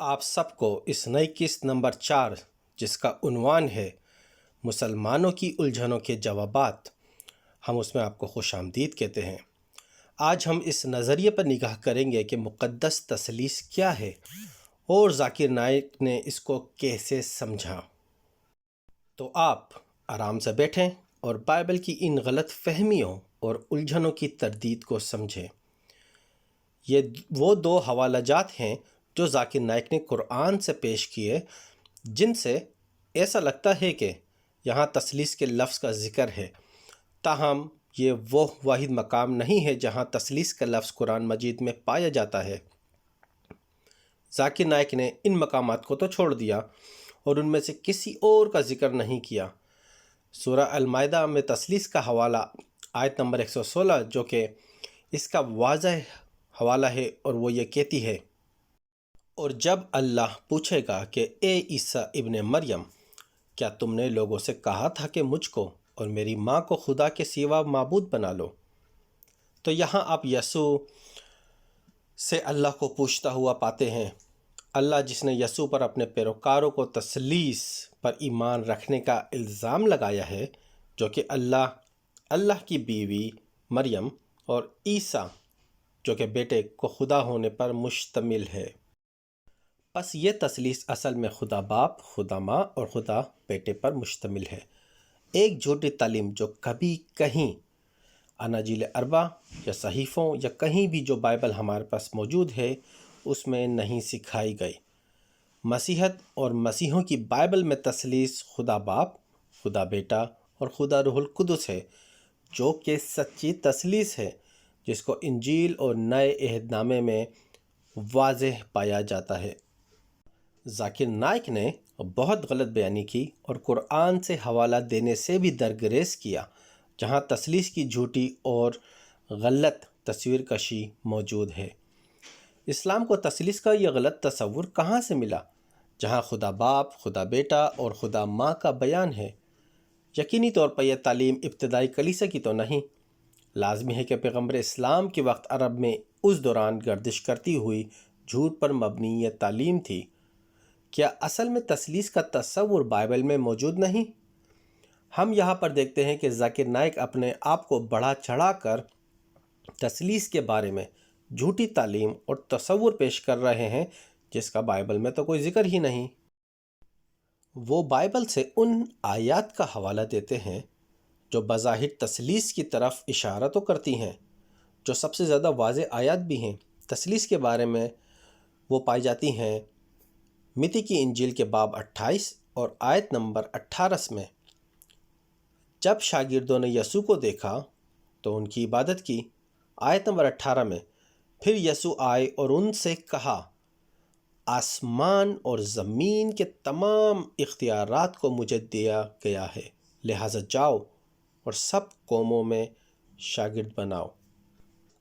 آپ سب کو اس نئی قسط نمبر 4 جس کا عنوان ہے مسلمانوں کی الجھنوں کے جوابات، ہم اس میں آپ کو خوش آمدید کہتے ہیں۔ آج ہم اس نظریے پر نگاہ کریں گے کہ مقدس تثلیث کیا ہے اور ذاکر نائک نے اس کو کیسے سمجھا۔ تو آپ آرام سے بیٹھیں اور بائبل کی ان غلط فہمیوں اور الجھنوں کی تردید کو سمجھیں۔ یہ وہ دو حوالہ جات ہیں جو ذاکر نائک نے قرآن سے پیش کیے، جن سے ایسا لگتا ہے کہ یہاں تثلیث کے لفظ کا ذکر ہے، تاہم یہ وہ واحد مقام نہیں ہے جہاں تثلیث کا لفظ قرآن مجید میں پایا جاتا ہے۔ ذاکر نائک نے ان مقامات کو تو چھوڑ دیا اور ان میں سے کسی اور کا ذکر نہیں کیا۔ سورہ المائدہ میں تثلیث کا حوالہ آیت نمبر 116 جو کہ اس کا واضح حوالہ ہے، اور وہ یہ کہتی ہے، اور جب اللہ پوچھے گا کہ اے عیسیٰ ابن مریم، کیا تم نے لوگوں سے کہا تھا کہ مجھ کو اور میری ماں کو خدا کے سوا معبود بنا لو؟ تو یہاں آپ یسوع سے اللہ کو پوچھتا ہوا پاتے ہیں۔ اللہ جس نے یسوع پر اپنے پیروکاروں کو تثلیث پر ایمان رکھنے کا الزام لگایا ہے، جو کہ اللہ کی بیوی مریم اور عیسیٰ جو کہ بیٹے کو خدا ہونے پر مشتمل ہے۔ پس یہ تثلیث اصل میں خدا باپ، خدا ماں اور خدا بیٹے پر مشتمل ہے۔ ایک جھوٹی تعلیم جو کبھی کہیں اناجیل اربع یا صحیفوں یا کہیں بھی جو بائبل ہمارے پاس موجود ہے اس میں نہیں سکھائی گئی۔ مسیحیت اور مسیحوں کی بائبل میں تثلیث خدا باپ، خدا بیٹا اور خدا روح القدس ہے، جو کہ سچی تثلیث ہے، جس کو انجیل اور نئے عہد نامے میں واضح پایا جاتا ہے۔ ذاکر نائک نے بہت غلط بیانی کی اور قرآن سے حوالہ دینے سے بھی درگریز کیا، جہاں تثلیث کی جھوٹی اور غلط تصویر کشی موجود ہے۔ اسلام کو تثلیث کا یہ غلط تصور کہاں سے ملا، جہاں خدا باپ، خدا بیٹا اور خدا ماں کا بیان ہے؟ یقینی طور پر یہ تعلیم ابتدائی کلیسا کی تو نہیں۔ لازمی ہے کہ پیغمبر اسلام کے وقت عرب میں اس دوران گردش کرتی ہوئی جھوٹ پر مبنی یہ تعلیم تھی۔ کیا اصل میں تثلیث کا تصور بائبل میں موجود نہیں؟ ہم یہاں پر دیکھتے ہیں کہ ذاکر نائک اپنے آپ کو بڑھا چڑھا کر تثلیث کے بارے میں جھوٹی تعلیم اور تصور پیش کر رہے ہیں، جس کا بائبل میں تو کوئی ذکر ہی نہیں۔ وہ بائبل سے ان آیات کا حوالہ دیتے ہیں جو بظاہر تثلیث کی طرف اشارہ تو کرتی ہیں، جو سب سے زیادہ واضح آیات بھی ہیں تثلیث کے بارے میں۔ وہ پائی جاتی ہیں متی کی انجیل کے باب 28 اور آیت نمبر 18 میں۔ جب شاگردوں نے یسوع کو دیکھا تو ان کی عبادت کی۔ آیت نمبر 18 میں، پھر یسوع آئے اور ان سے کہا، آسمان اور زمین کے تمام اختیارات کو مجھے دیا گیا ہے، لہٰذا جاؤ اور سب قوموں میں شاگرد بناؤ،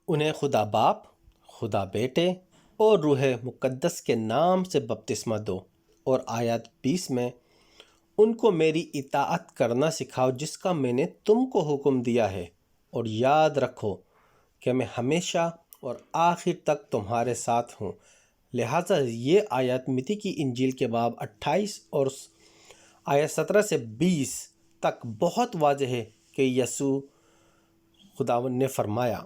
انہیں خدا باپ، خدا بیٹے اور روح مقدس کے نام سے بپتسمہ دو، اور آیت 20 میں، ان کو میری اطاعت کرنا سکھاؤ جس کا میں نے تم کو حکم دیا ہے، اور یاد رکھو کہ میں ہمیشہ اور آخر تک تمہارے ساتھ ہوں۔ لہٰذا یہ آیت متی کی انجیل کے باب 28 اور آیت 17 سے 20 تک بہت واضح ہے کہ یسوع خداوند نے فرمایا،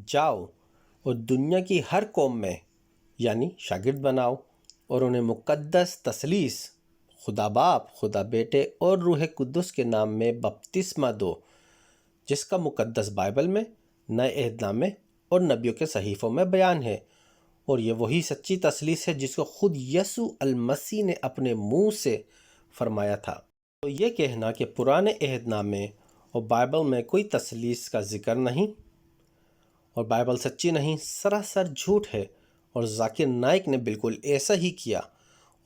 جاؤ اور دنیا کی ہر قوم میں یعنی شاگرد بناؤ، اور انہیں مقدس تثلیث خدا باپ، خدا بیٹے اور روح قدس کے نام میں بپتسمہ دو، جس کا مقدس بائبل میں، نئے عہد نامے اور نبیوں کے صحیفوں میں بیان ہے۔ اور یہ وہی سچی تثلیث ہے جس کو خود یسوع المسیح نے اپنے منہ سے فرمایا تھا۔ تو یہ کہنا کہ پرانے عہد نامے اور بائبل میں کوئی تثلیث کا ذکر نہیں اور بائبل سچی نہیں، سراسر جھوٹ ہے، اور ذاکر نائک نے بالکل ایسا ہی کیا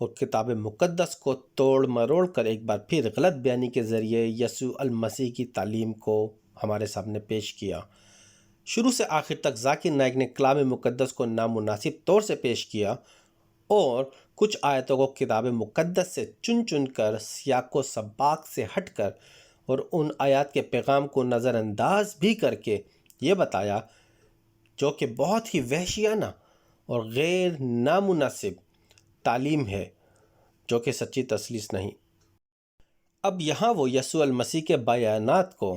اور کتاب مقدس کو توڑ مروڑ کر ایک بار پھر غلط بیانی کے ذریعے یسوع المسیح کی تعلیم کو ہمارے سامنے پیش کیا۔ شروع سے آخر تک ذاکر نائک نے کلام مقدس کو نامناسب طور سے پیش کیا اور کچھ آیتوں کو کتاب مقدس سے چن چن کر سیاق و سباق سے ہٹ کر اور ان آیات کے پیغام کو نظر انداز بھی کر کے یہ بتایا جو کہ بہت ہی وحشیانہ اور غیر نامناسب تعلیم ہے جو کہ سچی تثلیث نہیں۔ اب یہاں وہ یسوع المسیح کے بیانات کو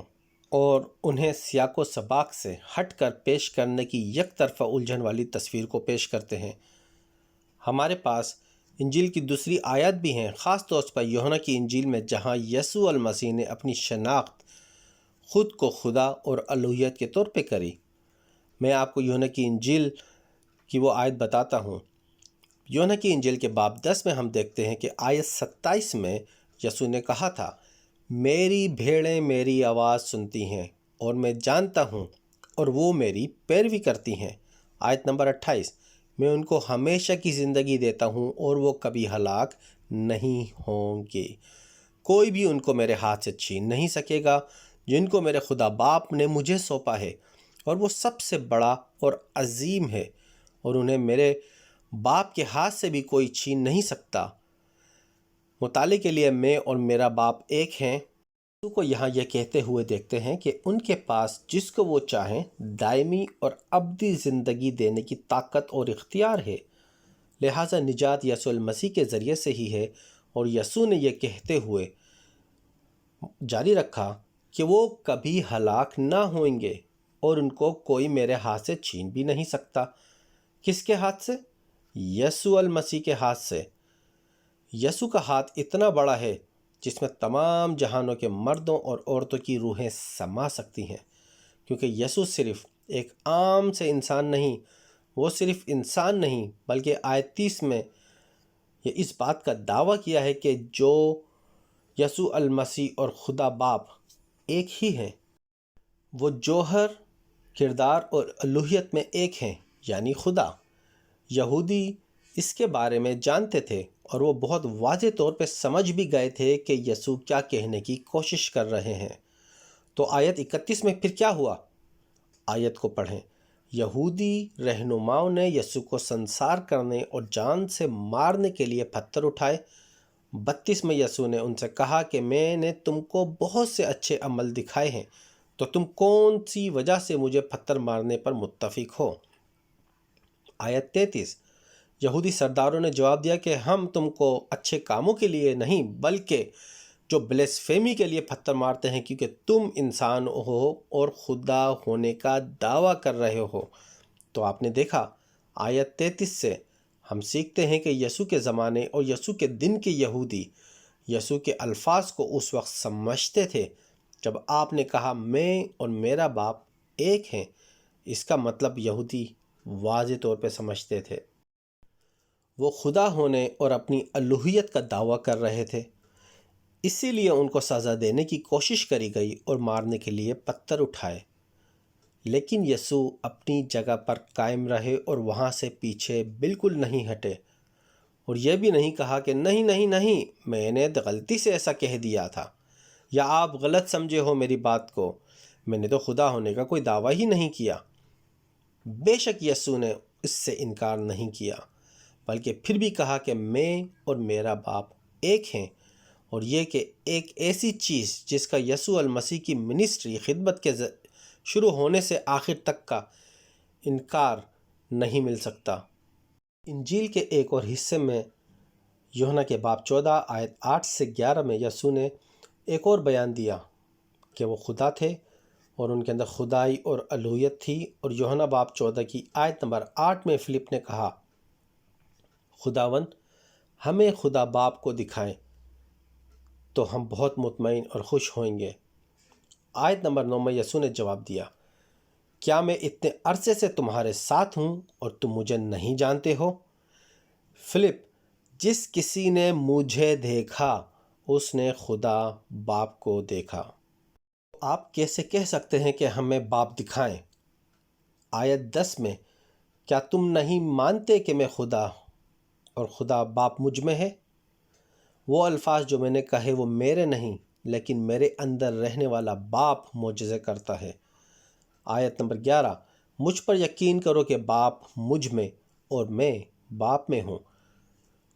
اور انہیں سیاق و سباق سے ہٹ کر پیش کرنے کی یک طرفہ الجھن والی تصویر کو پیش کرتے ہیں۔ ہمارے پاس انجیل کی دوسری آیات بھی ہیں، خاص طور پر یوحنا کی انجیل میں، جہاں یسوع المسیح نے اپنی شناخت خود کو خدا اور الوہیت کے طور پہ کری۔ میں آپ کو یوحنا کی انجیل کی وہ آیت بتاتا ہوں۔ یوحنا کی انجیل کے باب 10 میں ہم دیکھتے ہیں کہ آیت 27 میں یسوع نے کہا تھا، میری بھیڑیں میری آواز سنتی ہیں اور میں جانتا ہوں اور وہ میری پیروی کرتی ہیں۔ آیت نمبر 28، میں ان کو ہمیشہ کی زندگی دیتا ہوں اور وہ کبھی ہلاک نہیں ہوں گے، کوئی بھی ان کو میرے ہاتھ سے چھین نہیں سکے گا، جن کو میرے خدا باپ نے مجھے سونپا ہے، اور وہ سب سے بڑا اور عظیم ہے، اور انہیں میرے باپ کے ہاتھ سے بھی کوئی چھین نہیں سکتا۔ مطالعے کے لیے میں اور میرا باپ ایک ہیں کو یہاں یہ کہتے ہوئے دیکھتے ہیں کہ ان کے پاس جس کو وہ چاہیں دائمی اور ابدی زندگی دینے کی طاقت اور اختیار ہے، لہٰذا نجات یسوع المسیح کے ذریعے سے ہی ہے۔ اور یسوع نے یہ کہتے ہوئے جاری رکھا کہ وہ کبھی ہلاک نہ ہوئیں گے اور ان کو کوئی میرے ہاتھ سے چھین بھی نہیں سکتا۔ کس کے ہاتھ سے؟ یسوع المسیح کے ہاتھ سے۔ یسوع کا ہاتھ اتنا بڑا ہے جس میں تمام جہانوں کے مردوں اور عورتوں کی روحیں سما سکتی ہیں، کیونکہ یسوع صرف ایک عام سے انسان نہیں، وہ صرف انسان نہیں بلکہ آیت 30 میں یہ اس بات کا دعویٰ کیا ہے کہ جو یسوع المسیح اور خدا باپ ایک ہی ہیں، وہ جوہر، کردار اور الوہیت میں ایک ہیں، یعنی خدا۔ یہودی اس کے بارے میں جانتے تھے اور وہ بہت واضح طور پہ سمجھ بھی گئے تھے کہ یسوع کیا کہنے کی کوشش کر رہے ہیں۔ تو آیت 31 میں پھر کیا ہوا؟ آیت کو پڑھیں۔ یہودی رہنماؤں نے یسوع کو سنسار کرنے اور جان سے مارنے کے لیے پتھر اٹھائے۔ 32 میں یسوع نے ان سے کہا کہ میں نے تم کو بہت سے اچھے عمل دکھائے ہیں، تو تم کون سی وجہ سے مجھے پتھر مارنے پر متفق ہو؟ آیت 33، یہودی سرداروں نے جواب دیا کہ ہم تم کو اچھے کاموں کے لیے نہیں بلکہ جو بلیسفیمی کے لیے پتھر مارتے ہیں، کیونکہ تم انسان ہو اور خدا ہونے کا دعویٰ کر رہے ہو۔ تو آپ نے دیکھا آیت 33 سے ہم سیکھتے ہیں کہ یسوع کے زمانے اور یسوع کے دن کے یہودی یسوع کے الفاظ کو اس وقت سمجھتے تھے جب آپ نے کہا میں اور میرا باپ ایک ہیں۔ اس کا مطلب یہودی واضح طور پہ سمجھتے تھے، وہ خدا ہونے اور اپنی الوہیت کا دعویٰ کر رہے تھے، اسی لیے ان کو سزا دینے کی کوشش کری گئی اور مارنے کے لیے پتھر اٹھائے۔ لیکن یسوع اپنی جگہ پر قائم رہے اور وہاں سے پیچھے بالکل نہیں ہٹے، اور یہ بھی نہیں کہا کہ نہیں نہیں نہیں، میں نے غلطی سے ایسا کہہ دیا تھا، یا آپ غلط سمجھے ہو میری بات کو، میں نے تو خدا ہونے کا کوئی دعویٰ ہی نہیں کیا۔ بے شک یسوع نے اس سے انکار نہیں کیا، بلکہ پھر بھی کہا کہ میں اور میرا باپ ایک ہیں، اور یہ کہ ایک ایسی چیز جس کا یسوع المسیح کی منسٹری خدمت کے شروع ہونے سے آخر تک کا انکار نہیں مل سکتا۔ انجیل کے ایک اور حصے میں یوحنا کے باب 14 آیت 8 سے 11 میں یسوع نے ایک اور بیان دیا کہ وہ خدا تھے اور ان کے اندر خدائی اور الوہیت تھی، اور یوحنا باب 14 کی آیت نمبر 8 میں فلپ نے کہا، خداوند ہمیں خدا باپ کو دکھائیں تو ہم بہت مطمئن اور خوش ہوئیں گے۔ آیت نمبر 9 میں یسوع نے جواب دیا، کیا میں اتنے عرصے سے تمہارے ساتھ ہوں اور تم مجھے نہیں جانتے ہو؟ فلپ، جس کسی نے مجھے دیکھا اس نے خدا باپ کو دیکھا۔ آپ کیسے کہہ سکتے ہیں کہ ہمیں باپ دکھائیں؟ آیت 10 میں، کیا تم نہیں مانتے کہ میں خدا اور خدا باپ مجھ میں ہے؟ وہ الفاظ جو میں نے کہے وہ میرے نہیں لیکن میرے اندر رہنے والا باپ معجزے کرتا ہے۔ آیت نمبر 11، مجھ پر یقین کرو کہ باپ مجھ میں اور میں باپ میں ہوں۔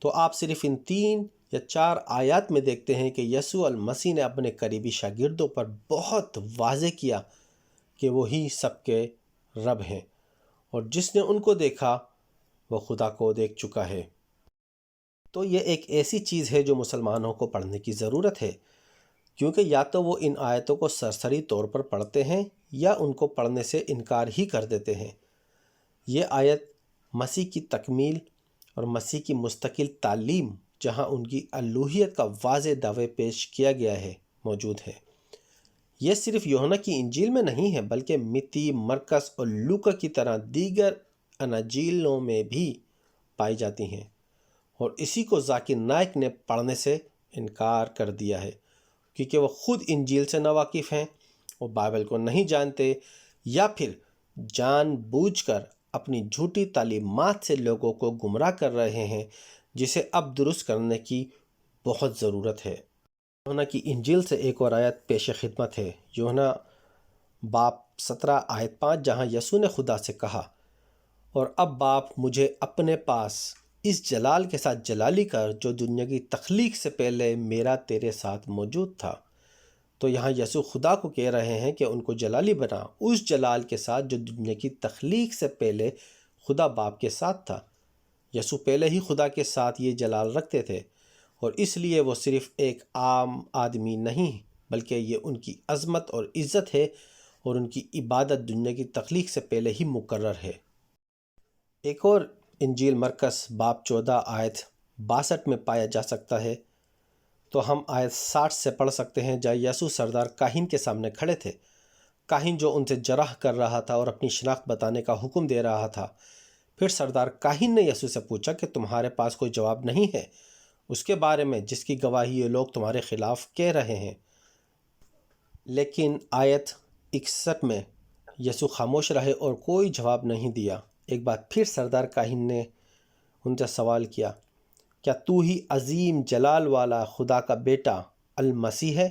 تو آپ صرف ان 3 یا 4 آیات میں دیکھتے ہیں کہ یسوع المسیح نے اپنے قریبی شاگردوں پر بہت واضح کیا کہ وہی سب کے رب ہیں، اور جس نے ان کو دیکھا وہ خدا کو دیکھ چکا ہے۔ تو یہ ایک ایسی چیز ہے جو مسلمانوں کو پڑھنے کی ضرورت ہے، کیونکہ یا تو وہ ان آیتوں کو سرسری طور پر پڑھتے ہیں یا ان کو پڑھنے سے انکار ہی کر دیتے ہیں۔ یہ آیت مسیح کی تکمیل اور مسیح کی مستقل تعلیم، جہاں ان کی الوہیت کا واضح دعوے پیش کیا گیا ہے، موجود ہے۔ یہ صرف یوحنا کی انجیل میں نہیں ہے، بلکہ متی، مرکز اور لوکا کی طرح دیگر اناجیلوں میں بھی پائی جاتی ہیں، اور اسی کو ذاکر نائک نے پڑھنے سے انکار کر دیا ہے، کیونکہ وہ خود انجیل سے ناواقف ہیں، وہ بائبل کو نہیں جانتے، یا پھر جان بوجھ کر اپنی جھوٹی تعلیمات سے لوگوں کو گمراہ کر رہے ہیں، جسے اب درست کرنے کی بہت ضرورت ہے۔ یوحنا کی انجیل سے ایک اور آیت پیش خدمت ہے، یوحنا باب 17 آیت 5، جہاں یسوع نے خدا سے کہا، اور اب باپ مجھے اپنے پاس اس جلال کے ساتھ جلالی کر جو دنیا کی تخلیق سے پہلے میرا تیرے ساتھ موجود تھا۔ تو یہاں یسوع خدا کو کہہ رہے ہیں کہ ان کو جلالی بنا، اس جلال کے ساتھ جو دنیا کی تخلیق سے پہلے خدا باپ کے ساتھ تھا۔ یسوع پہلے ہی خدا کے ساتھ یہ جلال رکھتے تھے، اور اس لیے وہ صرف ایک عام آدمی نہیں، بلکہ یہ ان کی عظمت اور عزت ہے، اور ان کی عبادت دنیا کی تخلیق سے پہلے ہی مقرر ہے۔ ایک اور انجیل مرکز باب 14 آیت 62 میں پایا جا سکتا ہے، تو ہم آیت 60 سے پڑھ سکتے ہیں، جہاں یسوع سردار کاہن کے سامنے کھڑے تھے۔ کاہن جو ان سے جرح کر رہا تھا اور اپنی شناخت بتانے کا حکم دے رہا تھا۔ پھر سردار کاہن نے یسوع سے پوچھا کہ تمہارے پاس کوئی جواب نہیں ہے اس کے بارے میں جس کی گواہی یہ لوگ تمہارے خلاف کہہ رہے ہیں؟ لیکن آیت 61 میں یسوع خاموش رہے اور کوئی جواب نہیں دیا۔ ایک بار پھر سردار کاہن نے ان سے سوال کیا، کیا تو ہی عظیم جلال والا خدا کا بیٹا المسیح ہے؟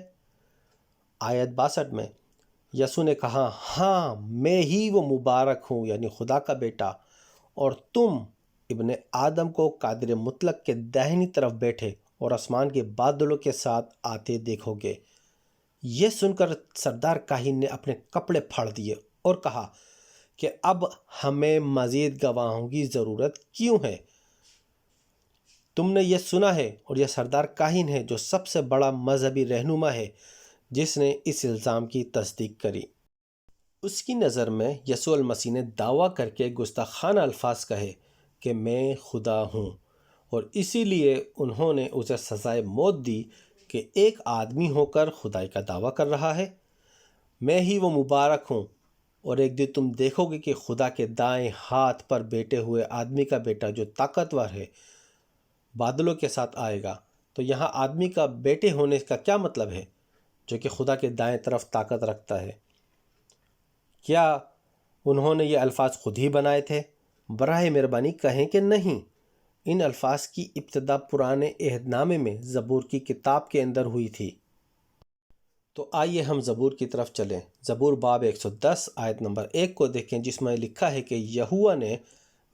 آیت 62 میں یسوع نے کہا، ہاں میں ہی وہ مبارک ہوں، یعنی خدا کا بیٹا، اور تم ابن آدم کو قادر مطلق کے داہنی طرف بیٹھے اور آسمان کے بادلوں کے ساتھ آتے دیکھو گے۔ یہ سن کر سردار کاہن نے اپنے کپڑے پھاڑ دیے اور کہا کہ اب ہمیں مزید گواہوں کی ضرورت کیوں ہے؟ تم نے یہ سنا ہے، اور یہ سردار کاہن ہے جو سب سے بڑا مذہبی رہنما ہے جس نے اس الزام کی تصدیق کری۔ اس کی نظر میں یسوع المسیح نے دعویٰ کر کے گستاخانہ الفاظ کہے کہ میں خدا ہوں، اور اسی لیے انہوں نے اسے سزائے موت دی کہ ایک آدمی ہو کر خدائی کا دعویٰ کر رہا ہے۔ میں ہی وہ مبارک ہوں، اور ایک دن تم دیکھو گے کہ خدا کے دائیں ہاتھ پر بیٹھے ہوئے آدمی کا بیٹا جو طاقتور ہے بادلوں کے ساتھ آئے گا۔ تو یہاں آدمی کا بیٹے ہونے کا کیا مطلب ہے؟ جو کہ خدا کے دائیں طرف طاقت رکھتا ہے۔ کیا انہوں نے یہ الفاظ خود ہی بنائے تھے؟ براہ مہربانی کہیں کہ نہیں۔ ان الفاظ کی ابتدا پرانے عہد نامے میں زبور کی کتاب کے اندر ہوئی تھی۔ تو آئیے ہم زبور کی طرف چلیں۔ زبور باب 110 آیت نمبر 1 کو دیکھیں، جس میں لکھا ہے کہ یہوہ نے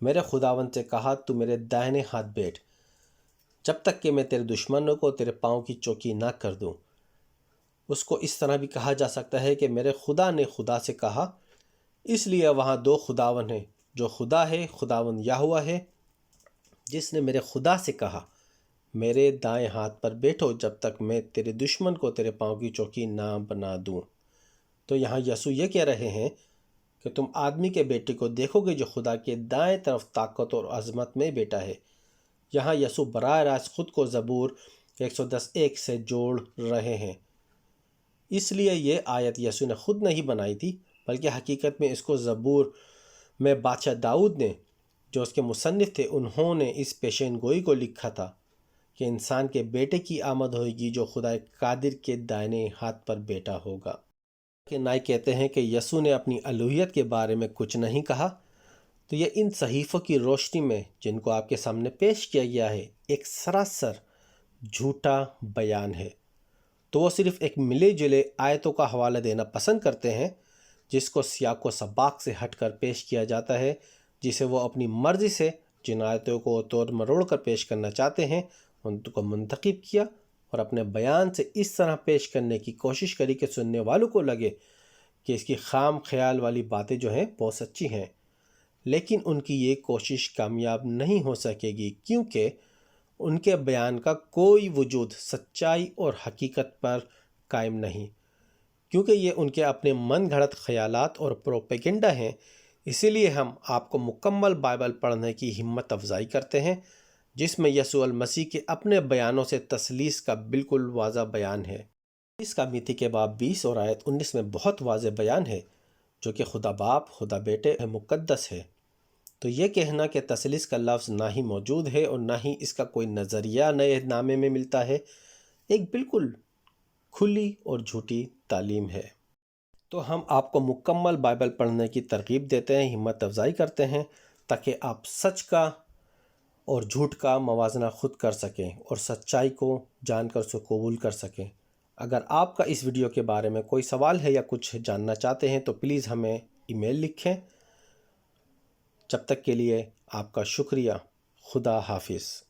میرے خداوند سے کہا، تو میرے داہنے ہاتھ بیٹھ، جب تک کہ میں تیرے دشمنوں کو تیرے پاؤں کی چوکی نہ کر دوں۔ اس کو اس طرح بھی کہا جا سکتا ہے کہ میرے خدا نے خدا سے کہا، اس لیے وہاں دو خداون ہیں، جو خدا ہے خداوند یہوہ ہے، جس نے میرے خدا سے کہا، میرے دائیں ہاتھ پر بیٹھو جب تک میں تیرے دشمن کو تیرے پاؤں کی چوکی نہ بنا دوں۔ تو یہاں یسوع یہ کہہ رہے ہیں کہ تم آدمی کے بیٹے کو دیکھو گے جو خدا کے دائیں طرف طاقت اور عظمت میں بیٹا ہے۔ یہاں یسوع براہ راست خود کو زبور 110:1 سے جوڑ رہے ہیں۔ اس لیے یہ آیت یسوع نے خود نہیں بنائی تھی، بلکہ حقیقت میں اس کو زبور میں بادشاہ داؤد نے، جو اس کے مصنف تھے، انہوں نے اس پیشین گوئی کو لکھا تھا کہ انسان کے بیٹے کی آمد ہوئے گی جو خدا قادر کے دائنے ہاتھ پر بیٹا ہوگا۔ کہ نائک کہتے ہیں کہ یسوع نے اپنی الوہیت کے بارے میں کچھ نہیں کہا، تو یہ ان صحیفوں کی روشنی میں جن کو آپ کے سامنے پیش کیا گیا ہے ایک سراسر جھوٹا بیان ہے۔ تو وہ صرف ایک ملے جلے آیتوں کا حوالہ دینا پسند کرتے ہیں، جس کو سیاق و سباق سے ہٹ کر پیش کیا جاتا ہے، جسے وہ اپنی مرضی سے جن آیتوں کو توڑ مروڑ کر پیش کرنا چاہتے ہیں ان کو منتخب کیا، اور اپنے بیان سے اس طرح پیش کرنے کی کوشش کری کہ سننے والوں کو لگے کہ اس کی خام خیال والی باتیں جو ہیں بہت سچی ہیں۔ لیکن ان کی یہ کوشش کامیاب نہیں ہو سکے گی، کیونکہ ان کے بیان کا کوئی وجود سچائی اور حقیقت پر قائم نہیں، کیونکہ یہ ان کے اپنے من گھڑت خیالات اور پروپیگنڈا ہیں۔ اسی لیے ہم آپ کو مکمل بائبل پڑھنے کی ہمت افزائی کرتے ہیں، جس میں یسوع المسیح کے اپنے بیانوں سے تثلیث کا بالکل واضح بیان ہے۔ اس کا میتی کے باب 20 اور آیت 19 میں بہت واضح بیان ہے، جو کہ خدا باپ، خدا بیٹے مقدس ہے۔ تو یہ کہنا کہ تثلیث کا لفظ نہ ہی موجود ہے اور نہ ہی اس کا کوئی نظریہ نئے نامے میں ملتا ہے، ایک بالکل کھلی اور جھوٹی تعلیم ہے۔ تو ہم آپ کو مکمل بائبل پڑھنے کی ترغیب دیتے ہیں، ہمت افزائی کرتے ہیں، تاکہ آپ سچ کا اور جھوٹ کا موازنہ خود کر سکیں اور سچائی کو جان کر اسے قبول کر سکیں۔ اگر آپ کا اس ویڈیو کے بارے میں کوئی سوال ہے یا کچھ جاننا چاہتے ہیں تو پلیز ہمیں ای میل لکھیں۔ جب تک کے لیے آپ کا شکریہ۔ خدا حافظ۔